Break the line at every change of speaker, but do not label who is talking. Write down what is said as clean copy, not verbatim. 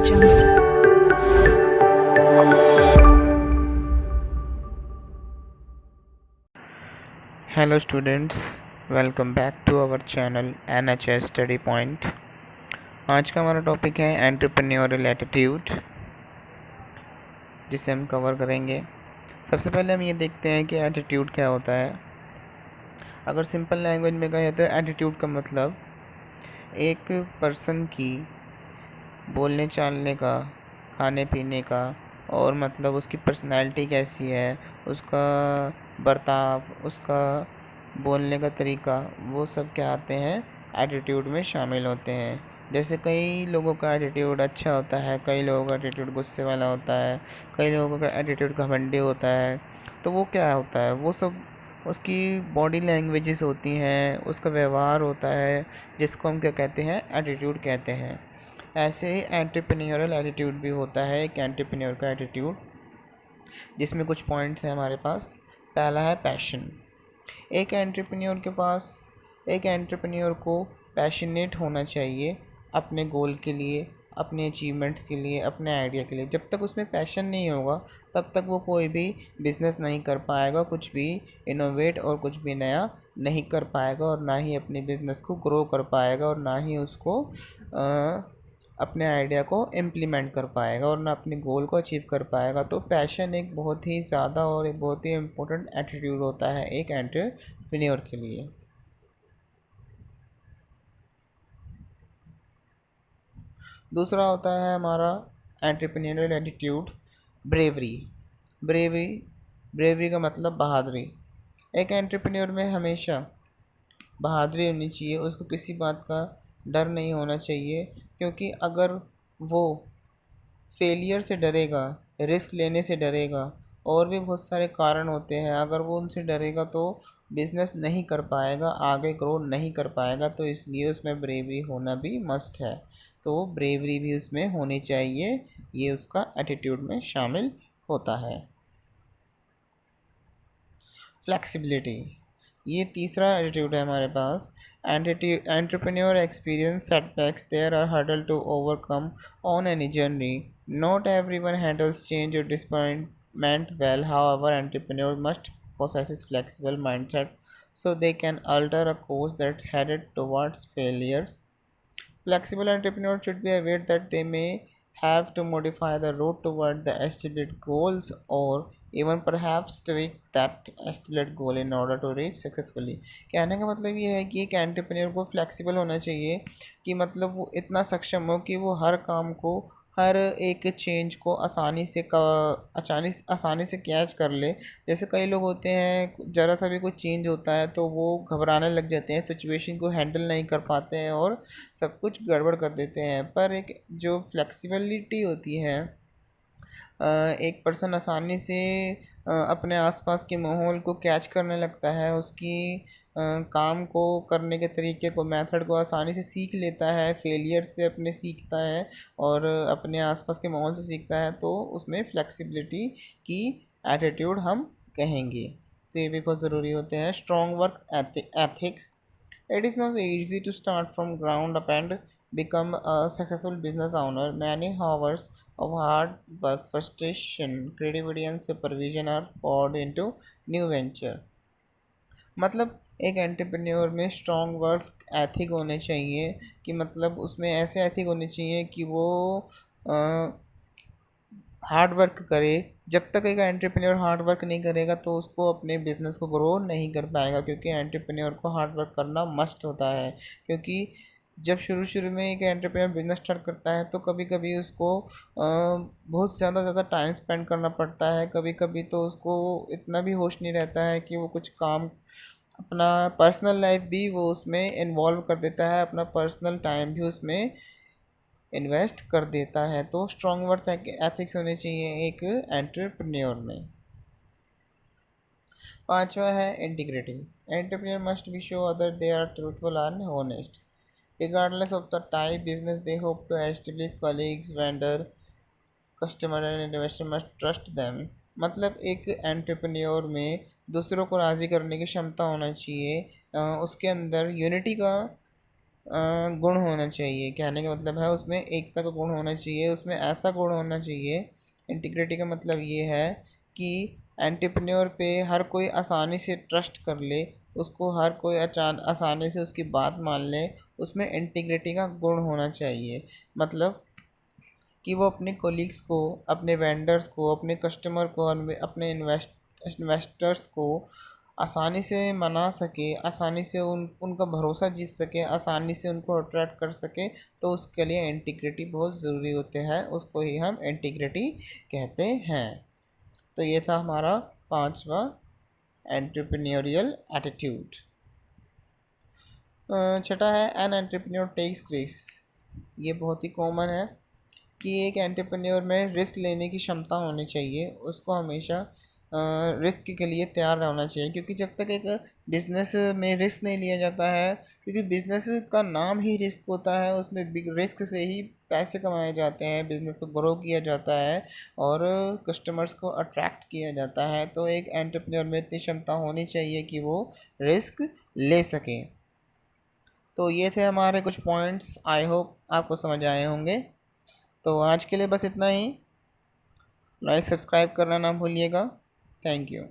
jungle.
Hello students, welcome back to our channel NHS Study Point। आज का हमारा topic है एंटरप्रेन्योरियल एटीट्यूड, जिसे हम कवर करेंगे। सबसे पहले हम ये देखते हैं कि एटीट्यूड क्या होता है। अगर सिंपल लैंग्वेज में कहें तो एटीट्यूड का मतलब एक पर्सन की बोलने चालने का, खाने पीने का, और मतलब उसकी पर्सनैलिटी कैसी है, उसका बर्ताव, उसका बोलने का तरीका, वो सब क्या आते हैं, एटीट्यूड में शामिल होते हैं। जैसे कई लोगों का एटीट्यूड अच्छा होता है, कई लोगों का एटीट्यूड गुस्से वाला होता है, कई लोगों का एटीट्यूड घमंडी होता है। तो वो क्या होता है, वो सब उसकी बॉडी लैंग्वेजेस होती हैं, उसका व्यवहार होता है, जिसको हम क्या कहते हैं, एटीट्यूड कहते हैं। ऐसे ही एंटरप्रेन्योरल एटीट्यूड भी होता है, एक एंटरप्रेन्योर का एटीट्यूड, जिसमें कुछ पॉइंट्स हैं हमारे पास। पहला है पैशन। एक एंटरप्रेन्योर के पास, एक एंटरप्रेन्योर को पैशनेट होना चाहिए अपने गोल के लिए, अपने अचीवमेंट्स के लिए, अपने आइडिया के लिए। जब तक उसमें पैशन नहीं होगा तब तक वो कोई भी बिज़नेस नहीं कर पाएगा, कुछ भी इनोवेट और कुछ भी नया नहीं कर पाएगा, और ना ही अपने बिज़नेस को ग्रो कर पाएगा, और ना ही उसको अपने आइडिया को इम्प्लीमेंट कर पाएगा, और ना अपने गोल को अचीव कर पाएगा। तो पैशन एक बहुत ही ज़्यादा और एक बहुत ही इम्पोर्टेंट एटीट्यूड होता है एक एंटरप्रेन्योर के लिए। दूसरा होता है हमारा entrepreneurial attitude, bravery. Bravery bravery का मतलब बहादुरी। एक एंटरप्रेन्योर में हमेशा बहादुरी होनी चाहिए, उसको किसी बात का डर नहीं होना चाहिए, क्योंकि अगर वो फेलियर से डरेगा, रिस्क लेने से डरेगा, और भी बहुत सारे कारण होते हैं, अगर वो उनसे डरेगा तो बिज़नेस नहीं कर पाएगा, आगे ग्रो नहीं कर पाएगा। तो इसलिए उसमें ब्रेवरी होना भी मस्ट है। तो ब्रेवरी भी उसमें होनी चाहिए, ये उसका एटीट्यूड में शामिल होता है। फ्लेक्सिबिलिटी, ये तीसरा एटीट्यूड है हमारे पास। Entrepreneur experience setbacks, there are hurdle to overcome on any journey. Not everyone handles change और disappointment well, however entrepreneur must possesses flexible mindset so they can alter a course that's headed towards failures. Flexible entrepreneurs should be aware that they may have to modify the route toward the established goals, or even perhaps tweak that established goal in order to reach successfully। कहने का मतलब ये है कि एक entrepreneur को flexible होना चाहिए, कि मतलब वो इतना सक्षम हो कि वो हर काम को, हर एक चेंज को आसानी से कैच कर ले। जैसे कई लोग होते हैं, ज़रा सा भी कुछ चेंज होता है तो वो घबराने लग जाते हैं, सिचुएशन को हैंडल नहीं कर पाते हैं और सब कुछ गड़बड़ कर देते हैं। पर एक जो फ्लेक्सिबिलिटी होती है, एक पर्सन आसानी से अपने आसपास के माहौल को कैच करने लगता है, उसकी काम को करने के तरीके को, मेथड को आसानी से सीख लेता है, फेलियर से अपने सीखता है और अपने आसपास के माहौल से सीखता है। तो उसमें फ्लेक्सिबिलिटी की एटीट्यूड हम कहेंगे। तो ये भी बहुत ज़रूरी होते हैं। Strong work ethics, it is not easy to start from ground up and become a successful business owner. Many hours of hard work, frustration, creativity and supervision are poured into new venture। मतलब एक entrepreneur में strong work ethic होने चाहिए, कि मतलब उसमें ऐसे ethic होने चाहिए कि वो हार्ड वर्क करे। जब तक एक एंटरप्रेन्योर हार्ड वर्क नहीं करेगा तो उसको अपने बिजनेस को ग्रो नहीं कर पाएगा, क्योंकि एंटरप्रेन्योर को हार्ड वर्क करना मस्ट होता है। क्योंकि जब शुरू शुरू में एक एंटरप्रेन्योर बिजनेस स्टार्ट करता है तो कभी कभी उसको बहुत ज़्यादा टाइम स्पेंड करना पड़ता है, कभी कभी तो उसको इतना भी होश नहीं रहता है कि वो कुछ काम, अपना पर्सनल लाइफ भी वो उसमें इन्वॉल्व कर देता है, अपना पर्सनल टाइम भी उसमें इन्वेस्ट कर देता है। तो स्ट्रॉन्ग वर्क एथिक्स होने चाहिए एक एंटरप्रेन्योर में। पांचवा है integrity. Entrepreneur must be show other they are truthful and honest regardless of the type business they hope to establish। colleagues, vendor, customer and investor must trust them। मतलब एक entrepreneur में दूसरों को राज़ी करने की क्षमता होना चाहिए, उसके अंदर यूनिटी का गुण होना चाहिए। कहने का मतलब है उसमें एकता का गुण होना चाहिए, उसमें ऐसा गुण होना चाहिए। इंटीग्रिटी का मतलब ये है कि एंटरप्रेन्योर पे हर कोई आसानी से ट्रस्ट कर ले, उसको हर कोई आसानी से उसकी बात मान ले। उसमें इंटीग्रिटी का गुण होना चाहिए। मतलब कि वो अपने कोलीग्स को, अपने वेंडर्स को, अपने कस्टमर को, अपने इन्वेस्टर्स को आसानी से मना सके, आसानी से उनका भरोसा जीत सके, आसानी से उनको अट्रैक्ट कर सके। तो उसके लिए इंटीग्रिटी बहुत ज़रूरी होते हैं, उसको ही हम इंटीग्रिटी कहते हैं। तो ये था हमारा पांचवा एंटरप्रेन्योरियल एटीट्यूड। छठा है एन एंटरप्रेन्योर टेक्स रिस्क। ये बहुत ही कॉमन है कि एक एंटरप्रेन्योर में रिस्क लेने की क्षमता होनी चाहिए, उसको हमेशा रिस्क के लिए तैयार रहना चाहिए। क्योंकि जब तक एक बिजनेस में रिस्क नहीं लिया जाता है, क्योंकि बिजनेस का नाम ही रिस्क होता है, उसमें बिग रिस्क से ही पैसे कमाए जाते हैं, बिजनेस को ग्रो किया जाता है और कस्टमर्स को अट्रैक्ट किया जाता है। तो एक एंटरप्रेन्योर में इतनी क्षमता होनी चाहिए कि वो रिस्क ले सके। तो ये थे हमारे कुछ पॉइंट्स, आई होप आपको समझ आए होंगे। तो आज के लिए बस इतना ही। लाइक सब्सक्राइब करना ना भूलिएगा। Thank you.